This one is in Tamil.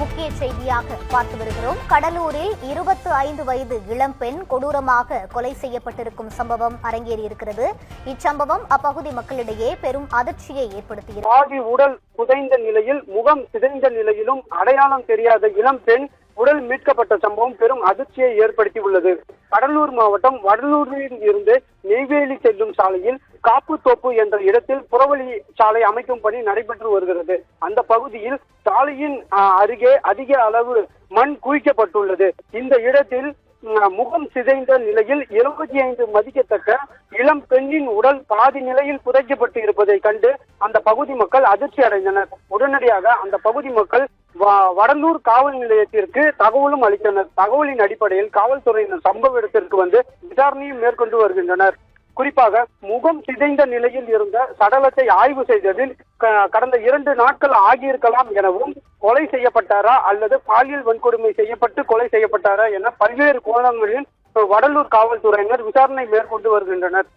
முக்கிய செய்தியாக பார்த்து வருகிறோம். கடலூரில் 25 வயது இளம்பெண் கொடூரமாக கொலை செய்யப்பட்டிருக்கும் சம்பவம் அரங்கேறியிருக்கிறது. இச்சம்பவம் அப்பகுதி மக்களிடையே பெரும் அதிர்ச்சியை ஏற்படுத்தியிருக்கிறது. பாதி உடல் புதைந்த நிலையில், முகம் சிதைந்த நிலையிலும் அடையாளம் தெரியாத இளம்பெண் உடல் மீட்கப்பட்ட சம்பவம் பெரும் அதிர்ச்சியை ஏற்படுத்தி உள்ளது. கடலூர் மாவட்டம் வடலூரில் இருந்து நெய்வேலி செல்லும் சாலையில் காப்புத்தோப்பு என்ற இடத்தில் புறவழி சாலை அமைக்கும் பணி நடைபெற்று வருகிறது. அந்த பகுதியில் சாலையின் அருகே அதிக அளவு மண் குவிக்கப்பட்டுள்ளது. இந்த இடத்தில் முகம் சிதைந்த நிலையில் 75 மதிக்கத்தக்க இளம் பெண்ணின் உடல் பாதி நிலையில் புதைக்கப்பட்டு இருப்பதை கண்டு அந்த பகுதி மக்கள் அதிர்ச்சி அடைந்தனர். உடனடியாக அந்த பகுதி மக்கள் வடலூர் காவல் நிலையத்திற்கு தகவலும் அளித்தனர். தகவலின் அடிப்படையில் காவல்துறையினர் சம்பவ இடத்திற்கு வந்து விசாரணையும் மேற்கொண்டு வருகின்றனர். குறிப்பாக முகம் சிதைந்த நிலையில் இருந்த சடலத்தை ஆய்வு செய்ததில் கடந்த 2 நாட்கள் ஆகியிருக்கலாம் எனவும், கொலை செய்யப்பட்டாரா அல்லது பாலியல் வன்கொடுமை செய்யப்பட்டு கொலை செய்யப்பட்டாரா என பல்வேறு கோணங்களில் வடலூர் காவல்துறையினர் விசாரணை மேற்கொண்டு வருகின்றனர்.